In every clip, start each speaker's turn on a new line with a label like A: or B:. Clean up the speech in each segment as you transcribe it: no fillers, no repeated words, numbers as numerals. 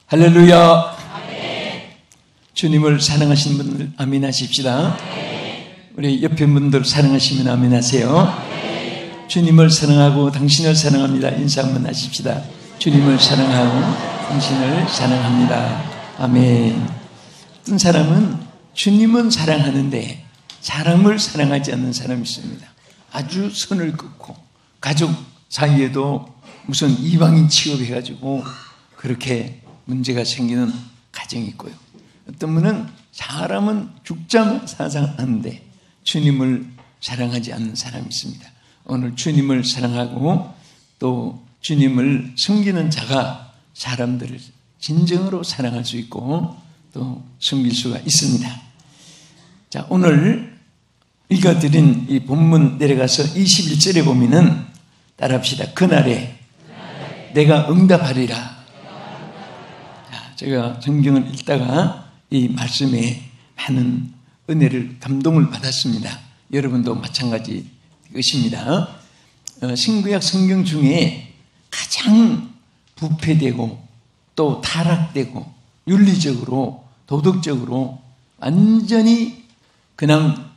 A: 할렐루야. 아멘. 주님을 사랑하시는 분들 아멘 하십시다. 아멘. 우리 옆에 분들 사랑하시면 아멘 하세요. 아멘. 주님을 사랑하고 당신을 사랑합니다. 인사 한번 하십시다. 주님을 사랑하고 당신을 사랑합니다. 아멘. 어떤 사람은 주님은 사랑하는데 사람을 사랑하지 않는 사람이 있습니다. 아주 선을 긋고 가족 사이에도 무슨 이방인 취급해가지고 그렇게 문제가 생기는 가정이 있고요. 어떤 분은 사람은 죽자면 사랑하는데 주님을 사랑하지 않는 사람이 있습니다. 오늘 주님을 사랑하고 또 주님을 섬기는 자가 사람들을 진정으로 사랑할 수 있고 또 섬길 수가 있습니다. 자, 오늘 읽어드린 이 본문 내려가서 21절에 보면은 따라합시다. 그날에 내가 응답하리라. 제가 성경을 읽다가 이 말씀에 많은 은혜를, 감동을 받았습니다. 여러분도 마찬가지 것입니다. 신구약 성경 중에 가장 부패되고 또 타락되고 윤리적으로 도덕적으로 완전히 그냥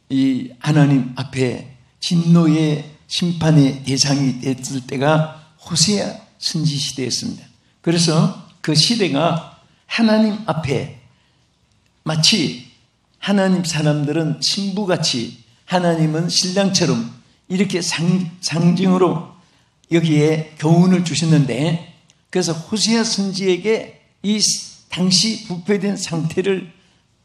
A: 이 하나님 앞에 진노의 심판의 대상이 됐을 때가 호세아 선지 시대였습니다. 그래서 그 시대가 하나님 앞에 마치 하나님 사람들은 신부같이 하나님은 신랑처럼 이렇게 상징으로 여기에 교훈을 주셨는데, 그래서 호세아 선지에게 이 당시 부패된 상태를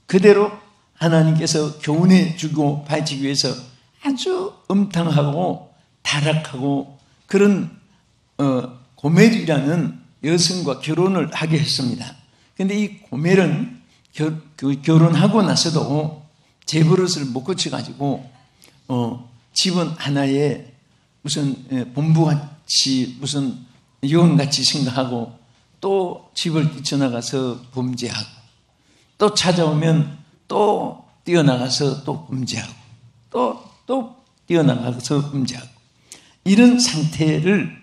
A: 그대로 하나님께서 교훈해 주고 바치기 위해서 아주 음탕하고 타락하고 그런 고멜이라는 여성과 결혼을 하게 했습니다. 그런데 이 고멜은 결혼하고 나서도 제 버릇을 못 고쳐가지고 집은 하나의 무슨 본부같이 무슨 요원같이 생각하고 또 집을 뛰쳐나가서 범죄하고 또 찾아오면 또 뛰어나가서 또 범죄하고 또 뛰어나가서 범죄하고 이런 상태를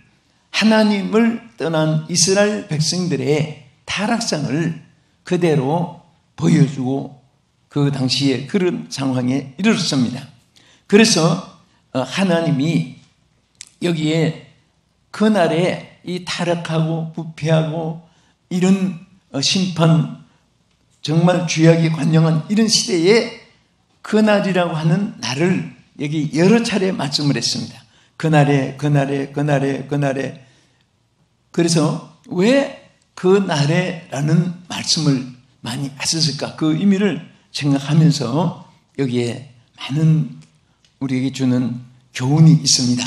A: 하나님을 떠난 이스라엘 백성들의 타락상을 그대로 보여주고 그 당시에 그런 상황에 이르렀습니다. 그래서 하나님이 여기에 그날에 이 타락하고 부패하고 이런 심판, 정말 죄악이 관영한 이런 시대에 그날이라고 하는 날을 여기 여러 차례 말씀을 했습니다. 그날에. 그래서 왜 그날에라는 말씀을 많이 하셨을까? 그 의미를 생각하면서 여기에 많은 우리에게 주는 교훈이 있습니다.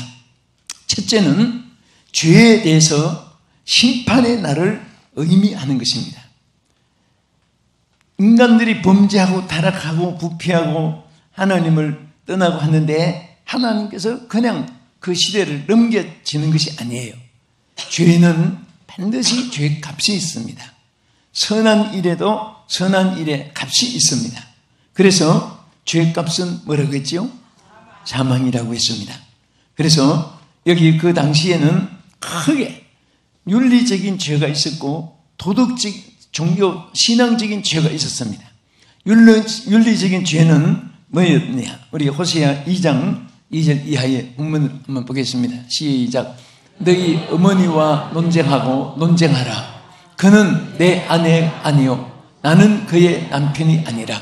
A: 첫째는 죄에 대해서 심판의 날을 의미하는 것입니다. 인간들이 범죄하고 타락하고 부패하고 하나님을 떠나고 하는데 하나님께서 그냥 그 시대를 넘겨지는 것이 아니에요. 죄는 반드시 죄값이 있습니다. 선한 일에도 선한 일의 값이 있습니다. 그래서 죄값은 뭐라고 했지요? 사망이라고 했습니다. 그래서 여기 그 당시에는 크게 윤리적인 죄가 있었고 도덕적, 종교, 신앙적인 죄가 있었습니다. 윤리적인 죄는 뭐였냐? 우리 호세아 2장 2절 이하의 본문을 한번 보겠습니다. 시작. 너희 어머니와 논쟁하라. 그는 내 아내 아니요 나는 그의 남편이 아니라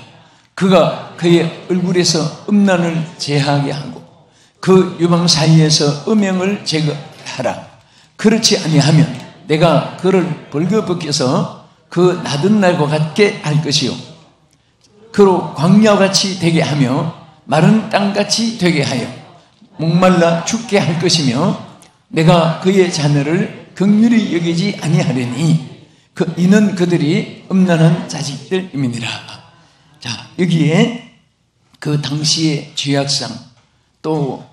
A: 그가 그의 얼굴에서 음란을 제하게 하고 그 유방 사이에서 음행을 제거하라. 그렇지 아니하면 내가 그를 벌거벗겨서 그 낮은 날과 같게 할 것이요 그로 광야같이 되게 하며 마른 땅같이 되게 하여 목말라 죽게 할 것이며 내가 그의 자녀를 긍휼히 여기지 아니하려니 이는 그들이 음란한 자식들임이니라. 자, 여기에 그 당시의 죄악상 또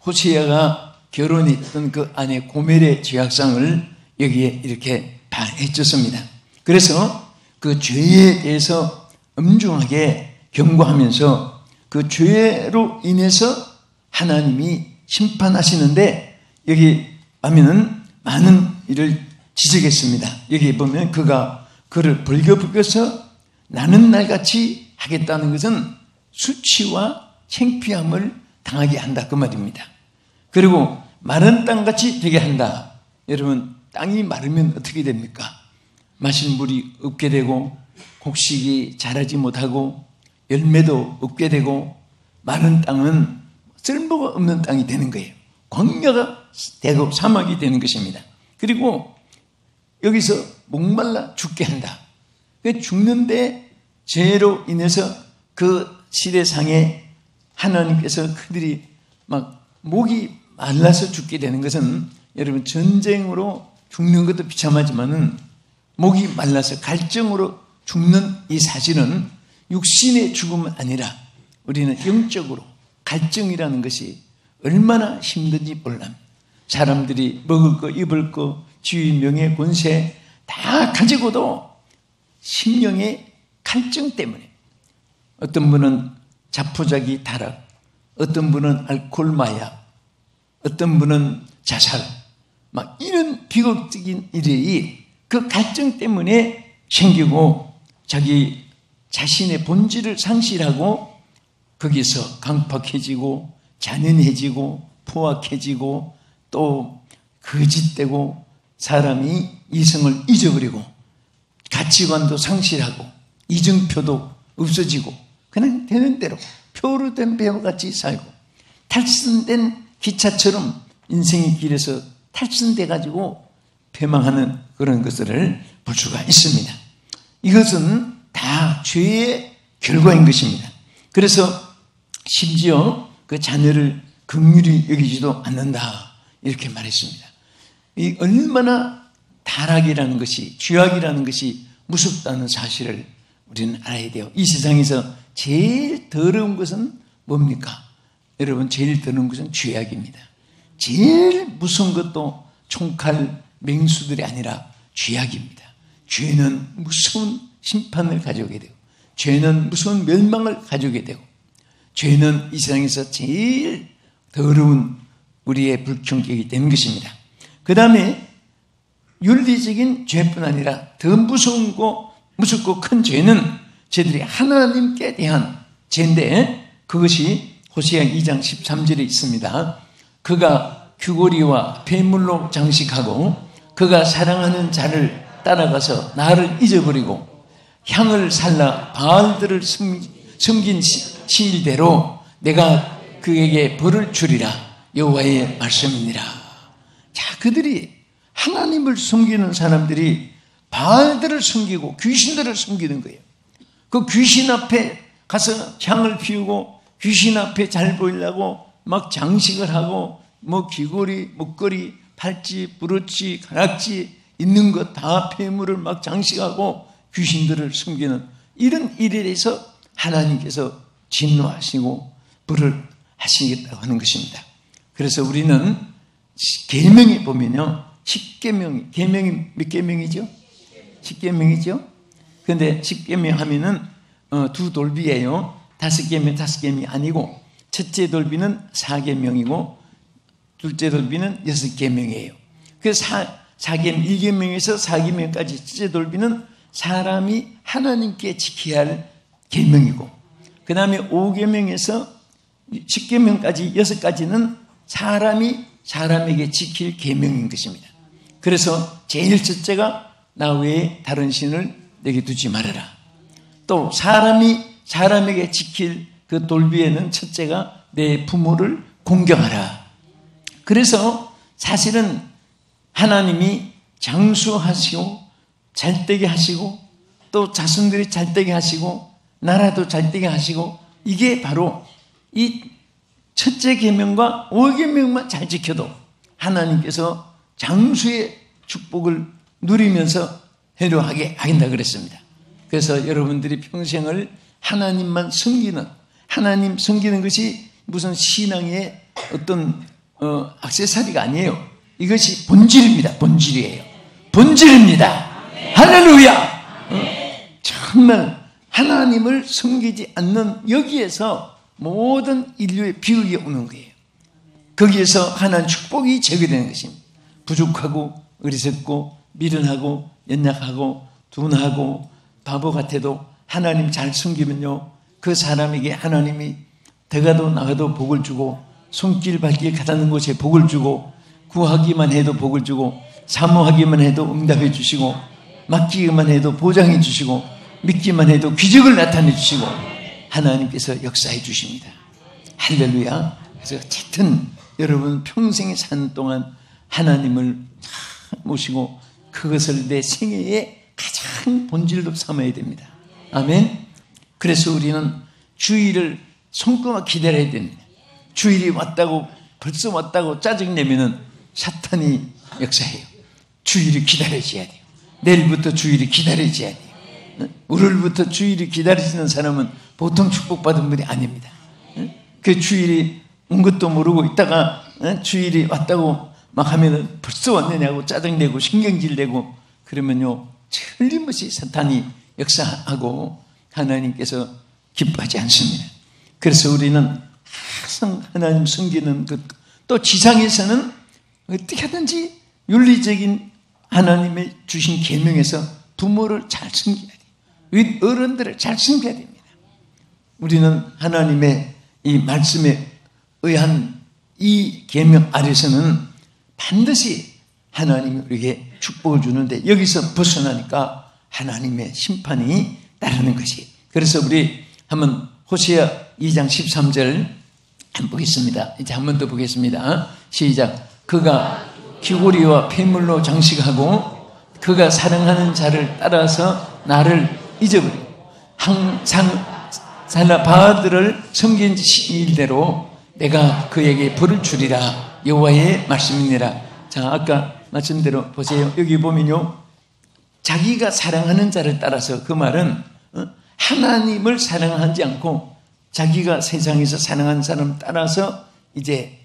A: 호세아가 결혼했던 그 아내 고멜의 죄악상을 여기에 이렇게 다 해줬습니다. 그래서 그 죄에 대해서 엄중하게 경고하면서 그 죄로 인해서 하나님이 심판하시는데 여기 하면은 많은 일을 지적했습니다. 여기 보면 그가 그를 벌거벗겨서 나는 날같이 하겠다는 것은 수치와 창피함을 당하게 한다 그 말입니다. 그리고 마른 땅같이 되게 한다. 여러분, 땅이 마르면 어떻게 됩니까? 마실 물이 없게 되고 곡식이 자라지 못하고 열매도 없게 되고 마른 땅은 쓸모가 없는 땅이 되는 거예요. 광야가 되고 사막이 되는 것입니다. 그리고 여기서 목말라 죽게 한다. 죽는데 죄로 인해서 그 시대상에 하나님께서 그들이 막 목이 말라서 죽게 되는 것은 여러분 전쟁으로 죽는 것도 비참하지만은 목이 말라서 갈증으로 죽는 이 사실은 육신의 죽음은 아니라 우리는 영적으로 갈증이라는 것이 얼마나 힘든지 몰라. 사람들이 먹을 거, 입을 거, 지위, 명예, 권세 다 가지고도 심령의 갈증 때문에 어떤 분은 자포자기 타락, 어떤 분은 알코올 마약, 어떤 분은 자살, 막 이런 비극적인 일이 그 갈증 때문에 생기고 자기 자신의 본질을 상실하고 거기서 강팍해지고 잔인해지고 포악해지고 또 거짓되고 사람이 이성을 잊어버리고 가치관도 상실하고 이정표도 없어지고 그냥 되는 대로 표로 된 배우같이 살고 탈선된 기차처럼 인생의 길에서 탈선돼 가지고 패망하는 그런 것들을 볼 수가 있습니다. 이것은 다 죄의 결과인 것입니다. 그래서 심지어 그 자녀를 긍휼히 여기지도 않는다 이렇게 말했습니다. 이 얼마나 타락이라는 것이, 죄악이라는 것이 무섭다는 사실을 우리는 알아야 돼요. 이 세상에서 제일 더러운 것은 뭡니까? 여러분, 제일 더러운 것은 죄악입니다. 제일 무서운 것도 총칼, 맹수들이 아니라 죄악입니다. 죄는 무서운 심판을 가져오게 되고, 죄는 무서운 멸망을 가져오게 되고, 죄는 이 세상에서 제일 더러운 우리의 불경격이 되는 것입니다. 그 다음에 윤리적인 죄뿐 아니라 더 무섭고 큰 죄는 죄들이 하나님께 대한 죄인데 그것이 호세아 2장 13절에 있습니다. 그가 귀고리와 폐물로 장식하고 그가 사랑하는 자를 따라가서 나를 잊어버리고 향을 살라 바알들을 섬긴 시일대로 내가 그에게 벌을 주리라 여호와의 말씀이니라. 자, 그들이 하나님을 섬기는 사람들이 바알들을 섬기고 귀신들을 섬기는 거예요. 그 귀신 앞에 가서 향을 피우고 귀신 앞에 잘 보이려고 막 장식을 하고 뭐 귀걸이, 목걸이, 팔찌, 브로치, 가락지 있는 것 다 폐물을 막 장식하고 귀신들을 섬기는 이런 일에 대해서 하나님께서 진노하시고 벌을 하시겠다고 하는 것입니다. 그래서 우리는 계명에 보면요, 10계명이, 계명이 몇 계명이죠? 10계명이죠? 그런데 10계명 하면은 두 돌비예요. 5계명, 5계명이 아니고 첫째 돌비는 4계명이고 둘째 돌비는 6계명이에요. 그래서 1계명에서 4계명까지 첫째 돌비는 사람이 하나님께 지켜야 할 계명이고 그 다음에 5계명에서 10계명까지 6가지는 사람이 사람에게 지킬 계명인 것입니다. 그래서 제일 첫째가 나 외에 다른 신을 내게 두지 말아라. 또 사람이 사람에게 지킬 그 돌비에는 첫째가 내 부모를 공경하라. 그래서 사실은 하나님이 장수하시고 잘되게 하시고 또 자손들이 잘되게 하시고 나라도 잘되게 하시고 이게 바로 이 첫째 계명과 5계명만 잘 지켜도 하나님께서 장수의 축복을 누리면서 해로하게 하긴다 그랬습니다. 그래서 여러분들이 평생을 하나님만 섬기는, 하나님 섬기는 것이 무슨 신앙의 어떤 액세서리가 아니에요. 이것이 본질입니다. 본질이에요. 본질입니다. 할렐루야. 정말 하나님을 섬기지 않는 여기에서 모든 인류의 비극이 오는 거예요. 거기에서 하나님 축복이 제거되는 것입니다. 부족하고 어리석고 미련하고 연약하고 둔하고 바보 같아도 하나님 잘 숨기면요, 그 사람에게 하나님이 들어가도 나가도 복을 주고, 손길 발길 가다는 곳에 복을 주고, 구하기만 해도 복을 주고, 사모하기만 해도 응답해 주시고, 맡기기만 해도 보장해 주시고, 믿기만 해도 기적을 나타내 주시고, 하나님께서 역사해 주십니다. 할렐루야. 그래서 어쨌든 여러분 평생에 사는 동안 하나님을 모시고 그것을 내 생애의 가장 본질로 삼아야 됩니다. 아멘. 그래서 우리는 주일을 손꼽아 기다려야 됩니다. 주일이 왔다고, 벌써 왔다고 짜증내면은 사탄이 역사해요. 주일이 기다려져야 돼요. 내일부터 주일이 기다려져야 돼요. 오늘부터 주일이 기다려지는 사람은 보통 축복받은 분이 아닙니다. 그 주일이 온 것도 모르고 있다가 주일이 왔다고 막 하면은 벌써 왔느냐고 짜증내고 신경질내고 그러면요, 틀림없이 사탄이 역사하고 하나님께서 기뻐하지 않습니다. 그래서 우리는 항상 하나님 섬기는 것, 또 지상에서는 어떻게 하든지 윤리적인 하나님의 주신 계명에서 부모를 잘 섬겨야 돼요. 윗 어른들을 잘 섬겨야 됩니다. 우리는 하나님의 이 말씀에 의한 이 계명 아래서는 반드시 하나님이 우리에게 축복을 주는데, 여기서 벗어나니까 하나님의 심판이 따르는 것이. 그래서 우리 한번 호세아 2장 13절 한번 보겠습니다. 이제 한 번 더 보겠습니다. 시작. 그가 귀고리와 폐물로 장식하고 그가 사랑하는 자를 따라서 나를 잊어버리고 항상 바알들을 섬긴 일대로 내가 그에게 벌을 주리라. 여호와의 말씀이니라. 자, 아까 말씀대로 보세요. 여기 보면요, 자기가 사랑하는 자를 따라서, 그 말은 하나님을 사랑하지 않고 자기가 세상에서 사랑하는 사람 따라서 이제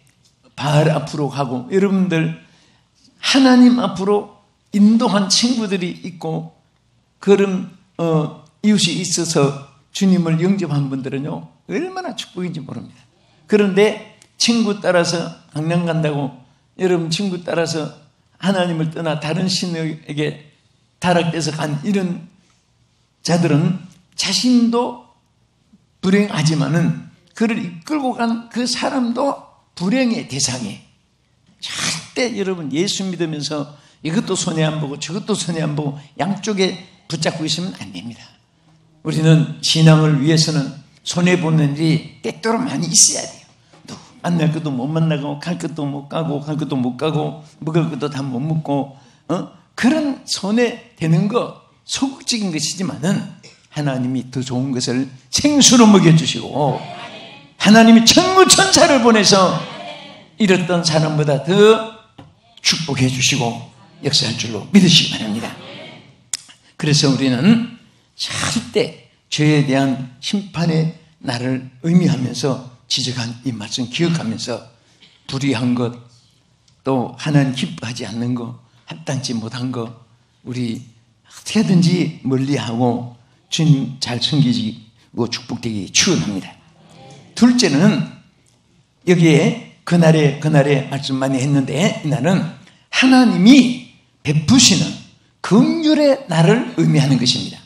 A: 바알 앞으로 가고, 여러분들 하나님 앞으로 인도한 친구들이 있고 그런 이웃이 있어서 주님을 영접한 분들은요, 얼마나 축복인지 모릅니다. 그런데 친구 따라서 강남 간다고, 여러분 친구 따라서 하나님을 떠나 다른 신에게 타락돼서 간 이런 자들은 자신도 불행하지만은 그를 이끌고 간 그 사람도 불행의 대상이에요. 절대 여러분 예수 믿으면서 이것도 손해 안 보고 저것도 손해 안 보고 양쪽에 붙잡고 있으면 안 됩니다. 우리는 신앙을 위해서는 손해보는 일이 때때로 많이 있어야 돼요. 또 만날 것도 못 만나고, 갈 것도 못 가고, 갈 것도 못 가고, 먹을 것도 다 못 먹고, 그런 손해되는 거 소극적인 것이지만은 하나님이 더 좋은 것을 생수로 먹여주시고, 하나님이 천구천사를 보내서 잃었던 사람보다 더 축복해 주시고 역사할 줄로 믿으시기 바랍니다. 그래서 우리는 절대 죄에 대한 심판의 날을 의미하면서 지적한 이 말씀 기억하면서 불의한 것, 또 하나님 기뻐하지 않는 것, 합당치 못한 것, 우리 어떻게든지 멀리하고 주님 잘 섬기고 축복되기 축원합니다. 둘째는 여기에 그날에 말씀 많이 했는데, 이날은 하나님이 베푸시는 긍휼의 날을 의미하는 것입니다.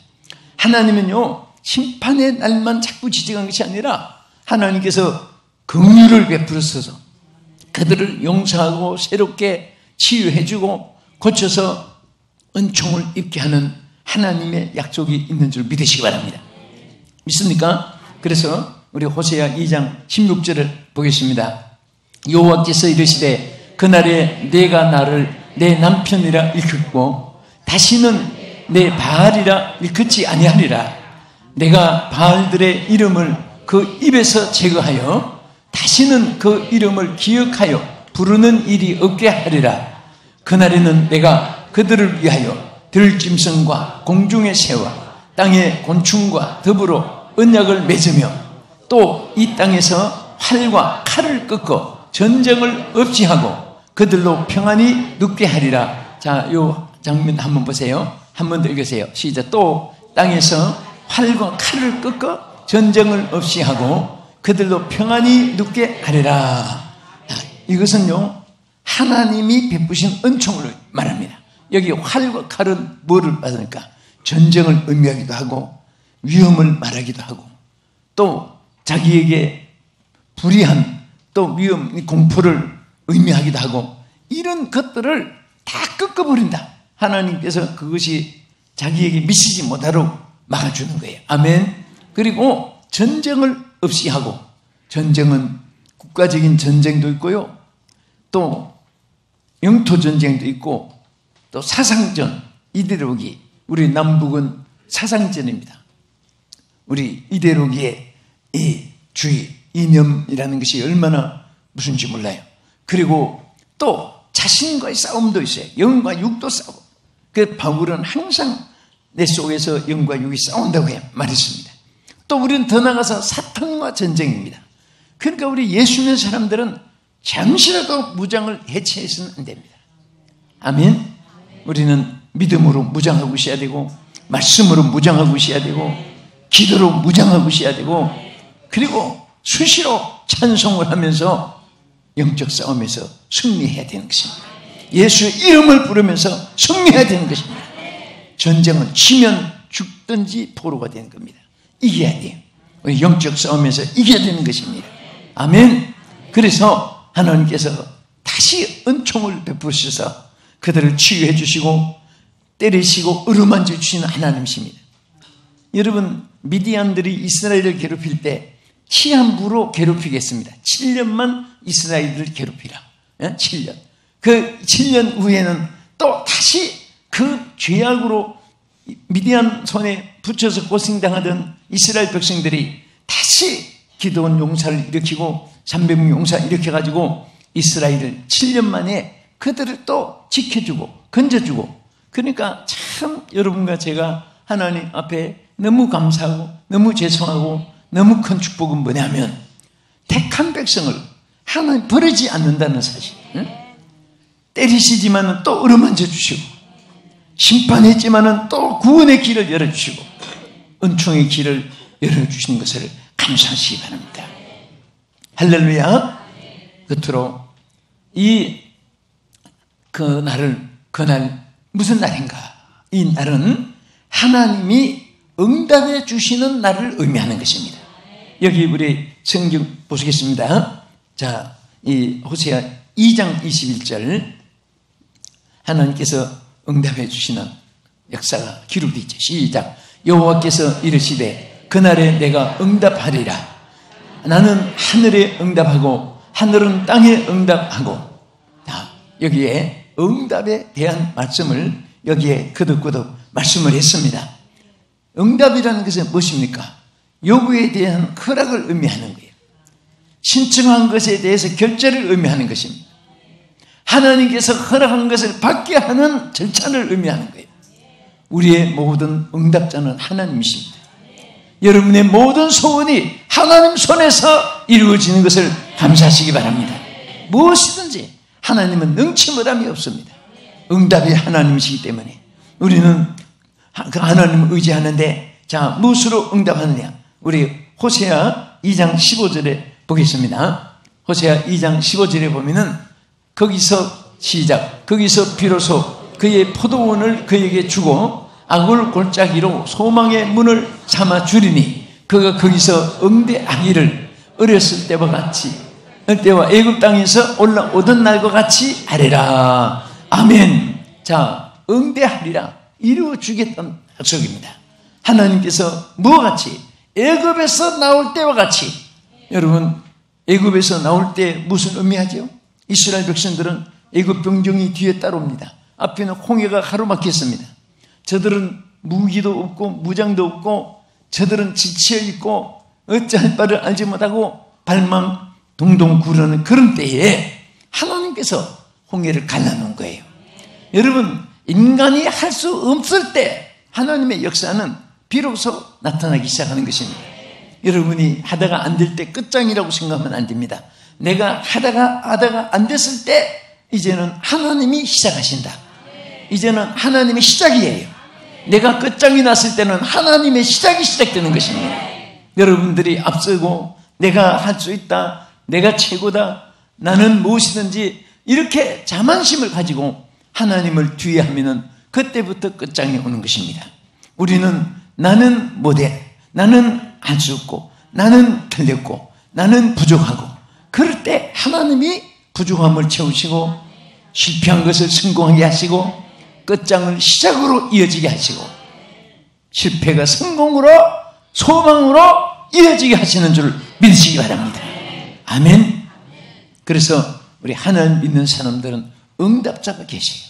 A: 하나님은요, 심판의 날만 자꾸 지적한 것이 아니라 하나님께서 긍휼을 베풀어서 그들을 용서하고 새롭게 치유해주고 고쳐서 은총을 입게 하는 하나님의 약속이 있는 줄 믿으시기 바랍니다. 믿습니까? 그래서 우리 호세아 2장 16절을 보겠습니다. 여호와께서 이르시되 그날에 내가 나를 내 남편이라 일컫고 다시는 내 바알이라 일컫지 아니하리라. 내가 바알들의 이름을 그 입에서 제거하여 다시는 그 이름을 기억하여 부르는 일이 없게 하리라. 그날에는 내가 그들을 위하여 들짐승과 공중의 새와 땅의 곤충과 더불어 언약을 맺으며 또 이 땅에서 활과 칼을 꺾어 전쟁을 없이 하고 그들로 평안히 눕게 하리라. 자, 요 장면 한번 보세요. 한 번 더 읽으세요. 시작. 또 땅에서 활과 칼을 꺾어 전쟁을 없이 하고 그들로 평안히 눕게 하리라. 자, 이것은요 하나님이 베푸신 은총을 말합니다. 여기 활과 칼은 뭐를 받으니까 전쟁을 의미하기도 하고 위험을 말하기도 하고 또 자기에게 불의한 또 위험, 공포를 의미하기도 하고 이런 것들을 다 꺾어버린다. 하나님께서 그것이 자기에게 미치지 못하도록 막아주는 거예요. 아멘. 그리고 전쟁을 없이 하고 전쟁은 국가적인 전쟁도 있고요. 또 영토 전쟁도 있고 또 사상전, 이데올로기. 우리 남북은 사상전입니다. 우리 이데올로기의 이 주의, 이념이라는 것이 얼마나 무슨지 몰라요. 그리고 또 자신과의 싸움도 있어요. 영과 육도 싸우고. 그 바울은 항상 내 속에서 영과 육이 싸운다고 말했습니다. 또 우리는 더 나가서 사탄과 전쟁입니다. 그러니까 우리 예수 믿는 사람들은 잠시라도 무장을 해체해서는 안 됩니다. 아멘. 우리는 믿음으로 무장하고 있어야 되고 말씀으로 무장하고 있어야 되고 기도로 무장하고 있어야 되고 그리고 수시로 찬송을 하면서 영적 싸움에서 승리해야 되는 것입니다. 예수의 이름을 부르면서 승리해야 되는 것입니다. 전쟁은 치면 죽든지 포로가 되는 겁니다. 이겨야 돼요. 우리 영적 싸움에서 이겨야 되는 것입니다. 아멘. 그래서 하나님께서 다시 은총을 베푸셔서 그들을 치유해 주시고 때리시고 어루만져 주시는 하나님이십니다. 여러분, 미디안들이 이스라엘을 괴롭힐 때 시한부로 괴롭히겠습니다. 7년만 이스라엘을 괴롭히라. 7년. 그 7년 후에는 또 다시 그 죄악으로 미디안 손에 붙여서 고생당하던 이스라엘 백성들이 다시 기드온 용사를 일으키고 300명 용사 일으켜가지고 이스라엘을 7년 만에 그들을 또 지켜주고 건져주고 그러니까 참 여러분과 제가 하나님 앞에 너무 감사하고 너무 죄송하고 너무 큰 축복은 뭐냐면 택한 백성을 하나님 버리지 않는다는 사실. 때리시지만 또 어루만져 주시고 심판했지만 또 구원의 길을 열어주시고 은총의 길을 열어주시는 것을 감사하시기 바랍니다. 할렐루야. 끝으로 그날 무슨 날인가? 이 날은 하나님이 응답해 주시는 날을 의미하는 것입니다. 여기 우리 성경 보시겠습니다. 자, 이 호세아 2장 21절 하나님께서 응답해 주시는 역사가 기록되어 있죠. 시작. 여호와께서 이르시되 그날에 내가 응답하리라. 나는 하늘에 응답하고 하늘은 땅에 응답하고. 여기에 응답에 대한 말씀을 여기에 거듭거듭 말씀을 했습니다. 응답이라는 것은 무엇입니까? 요구에 대한 허락을 의미하는 거예요. 신청한 것에 대해서 결제를 의미하는 것입니다. 하나님께서 허락한 것을 받게 하는 절차를 의미하는 거예요. 우리의 모든 응답자는 하나님이십니다. 여러분의 모든 소원이 하나님 손에서 이루어지는 것을 감사하시기 바랍니다. 무엇이든지 하나님은 능치 못함이 없습니다. 응답이 하나님이시기 때문에 우리는 그 하나님을 의지하는데 자, 무엇으로 응답하느냐? 우리 호세아 2장 15절에 보겠습니다. 호세아 2장 15절에 보면은 거기서 시작. 거기서 비로소 그의 포도원을 그에게 주고 아굴 골짜기로 소망의 문을 삼아 주리니 그가 거기서 응대하기를 어렸을 때와 같이 때와 애굽 땅에서 올라오던 날과 같이 하리라. 아멘. 자, 응대하리라. 이루어주겠다는 약속입니다. 하나님께서 무엇 같이 애굽에서 나올 때와 같이. 여러분, 애굽에서 나올 때 무슨 의미하죠? 이스라엘 백성들은 애굽 병정이 뒤에 따라옵니다. 앞에는 홍해가 가로막혔습니다. 저들은 무기도 없고 무장도 없고 저들은 지치어 있고 어찌할 바를 알지 못하고 발망 동동 구르는 그런 때에 하나님께서 홍해를 갈라놓은 거예요. 여러분, 인간이 할 수 없을 때 하나님의 역사는 비로소 나타나기 시작하는 것입니다. 여러분이 하다가 안 될 때 끝장이라고 생각하면 안 됩니다. 내가 하다가 안 됐을 때 이제는 하나님이 시작하신다. 이제는 하나님의 시작이에요. 내가 끝장이 났을 때는 하나님의 시작이 시작되는 것입니다. 여러분들이 앞서고 내가 할 수 있다. 내가 최고다. 나는 무엇이든지 이렇게 자만심을 가지고 하나님을 뒤에 하면은 그때부터 끝장이 오는 것입니다. 우리는 나는 못해, 나는 알 수 없고, 나는 틀렸고, 나는 부족하고, 그럴 때 하나님이 부족함을 채우시고 실패한 것을 성공하게 하시고 끝장을 시작으로 이어지게 하시고 실패가 성공으로 소망으로 이어지게 하시는 줄 믿으시기 바랍니다. 아멘. 그래서 우리 하나님 믿는 사람들은 응답자가 계세요.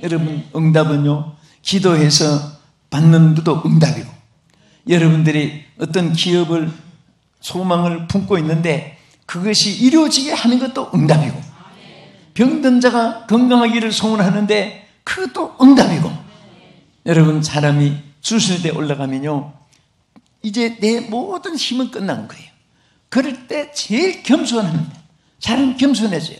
A: 여러분, 응답은요, 기도해서 받는 것도 응답이고, 여러분들이 어떤 기업을 소망을 품고 있는데 그것이 이루어지게 하는 것도 응답이고, 병든 자가 건강하기를 소원하는데 그것도 응답이고, 여러분, 사람이 수술대에 올라가면요, 이제 내 모든 힘은 끝난 거예요. 그럴 때 제일 겸손합니다. 사람 겸손해져요.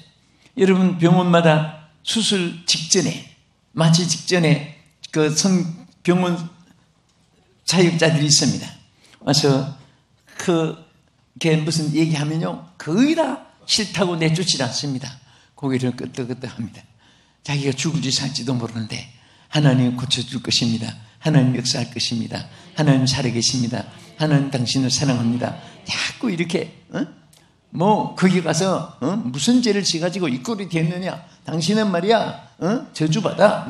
A: 여러분, 병원마다 수술 직전에, 마취 직전에 그 병원 사역자들이 있습니다. 와서 그게 무슨 얘기하면요, 거의 다 싫다고 내쫓지 않습니다. 고개를 끄덕끄덕 합니다. 자기가 죽을지 살지도 모르는데 하나님 고쳐줄 것입니다. 하나님 역사할 것입니다. 하나님 살아계십니다. 하나님 당신을 사랑합니다. 자꾸 이렇게 거기 가서 무슨 죄를 지가지고 이 꼴이 됐느냐, 당신은 말이야 저주받아,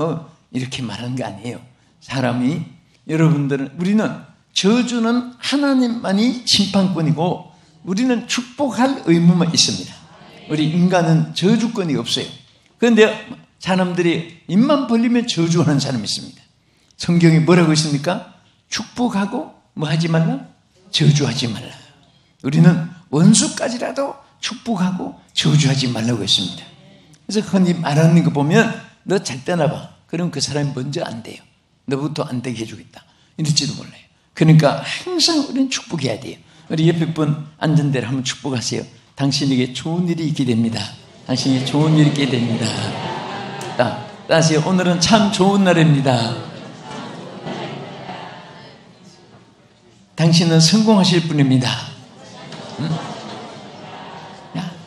A: 이렇게 말하는 게 아니에요. 사람이, 여러분들은, 우리는 저주는 하나님만이 심판권이고 우리는 축복할 의무만 있습니다. 우리 인간은 저주권이 없어요. 그런데 사람들이 입만 벌리면 저주하는 사람이 있습니다. 성경이 뭐라고 있습니까? 축복하고 뭐 하지 말라? 저주하지 말라. 우리는 원수까지라도 축복하고 저주하지 말라고 했습니다. 그래서 흔히 말하는 거 보면 너 잘 떠나봐. 그럼 그 사람이 먼저 안 돼요. 너부터 안 되게 해주겠다. 이럴지도 몰라요. 그러니까 항상 우리는 축복해야 돼요. 우리 옆에 분 앉은 대로 한번 축복하세요. 당신에게 좋은 일이 있게 됩니다. 당신에게 좋은 일이 있게 됩니다. 다시 오늘은 참 좋은 날입니다. 당신은 성공하실 분입니다.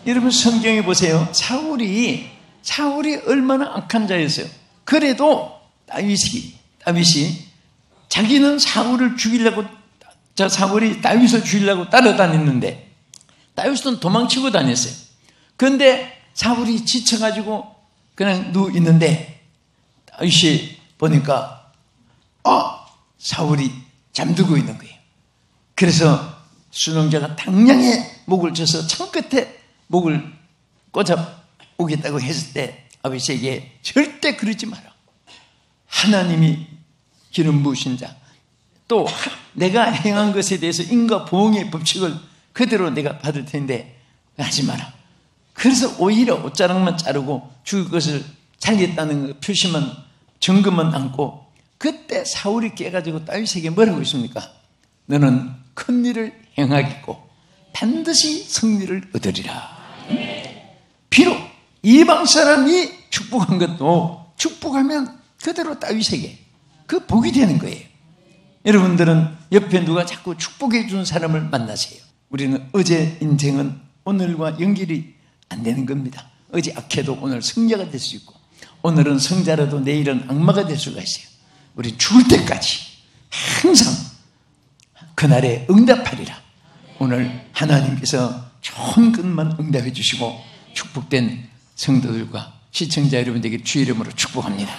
A: 여러분, 성경에 보세요. 사울이 얼마나 악한 자였어요. 그래도 다윗이 자기는 사울이 다윗을 죽이려고 따라다녔는데 다윗은 도망치고 다녔어요. 그런데 사울이 지쳐가지고 그냥 누워 있는데 다윗이 보니까 사울이 잠들고 있는 거예요. 그래서 순응자가 당냥에 목을 쳐서 창 끝에 목을 꽂아 오겠다고 했을 때 아비새에게 절대 그러지 마라. 하나님이 기름 부으신 자, 또 내가 행한 것에 대해서 인과 보응의 법칙을 그대로 내가 받을 텐데 하지 마라. 그래서 오히려 옷자락만 자르고 죽을 것을 살겠다는 표시만, 증거만 남고, 그때 사울이 깨가지고 다윗에게 뭐라고 했습니까? 너는 큰 일을 행하겠고 반드시 승리를 얻으리라. 비록 이방 사람이 축복한 것도 축복하면 그대로 다윗에게 그 복이 되는 거예요. 여러분들은 옆에 누가 자꾸 축복해 주는 사람을 만나세요. 우리는 어제 인생은 오늘과 연결이 안 되는 겁니다. 어제 악해도 오늘 승자가 될 수 있고, 오늘은 성자라도 내일은 악마가 될 수가 있어요. 우리 죽을 때까지 항상 그날에 응답하리라. 오늘 하나님께서 좋은 것만 응답해 주시고 축복된 성도들과 시청자 여러분들에게 주의 이름으로 축복합니다.